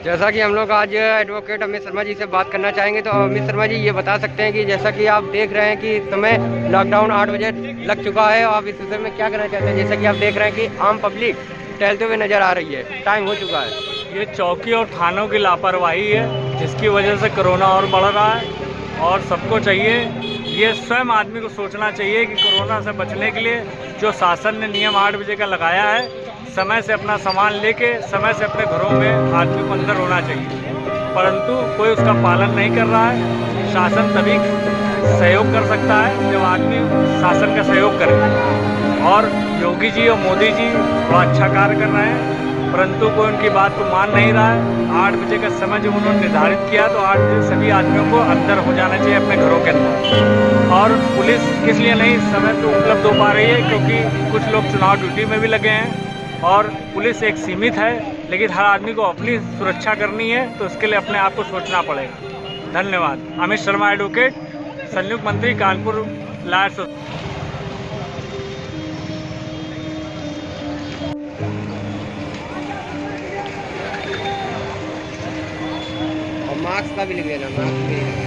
जैसा कि हम लोग आज एडवोकेट अमित शर्मा जी से बात करना चाहेंगे, तो अमित शर्मा जी ये बता सकते हैं कि जैसा कि आप देख रहे हैं कि इस समय लॉकडाउन 8 बजे लग चुका है, और आप इस विषय में क्या कहना चाहते हैं? जैसा कि आप देख रहे हैं कि आम पब्लिक टहलते हुए नजर आ रही है, टाइम हो चुका है। ये चौकी और थानों की लापरवाही है जिसकी वजह से कोरोना और बढ़ रहा है। और सबको चाहिए, ये स्वयं आदमी को सोचना चाहिए कि कोरोना से बचने के लिए जो शासन ने नियम 8 बजे का लगाया है, समय से अपना सामान लेके समय से अपने घरों में आदमी को अंदर होना चाहिए, परंतु कोई उसका पालन नहीं कर रहा है। शासन तभी सहयोग कर सकता है जब आदमी शासन का सहयोग करे। और योगी जी और मोदी जी बड़ा अच्छा कार्य कर रहे हैं, परंतु कोई उनकी बात को मान नहीं रहा है। 8 बजे का समय जब उन्होंने निर्धारित किया तो 8 बजे सभी आदमियों को अंदर हो जाना चाहिए अपने घरों के अंदर। और पुलिस इसलिए नहीं समय पे उपलब्ध हो पा रही है क्योंकि कुछ लोग चुनाव ड्यूटी में भी लगे हैं, और पुलिस एक सीमित है, लेकिन हर आदमी को अपनी सुरक्षा करनी है, तो इसके लिए अपने आप को सोचना पड़ेगा। धन्यवाद। अमित शर्मा एडवोकेट, संयुक्त मंत्री, कानपुर लायर्स। और मार्क्स का भी लिख देना, मार्क्स भी।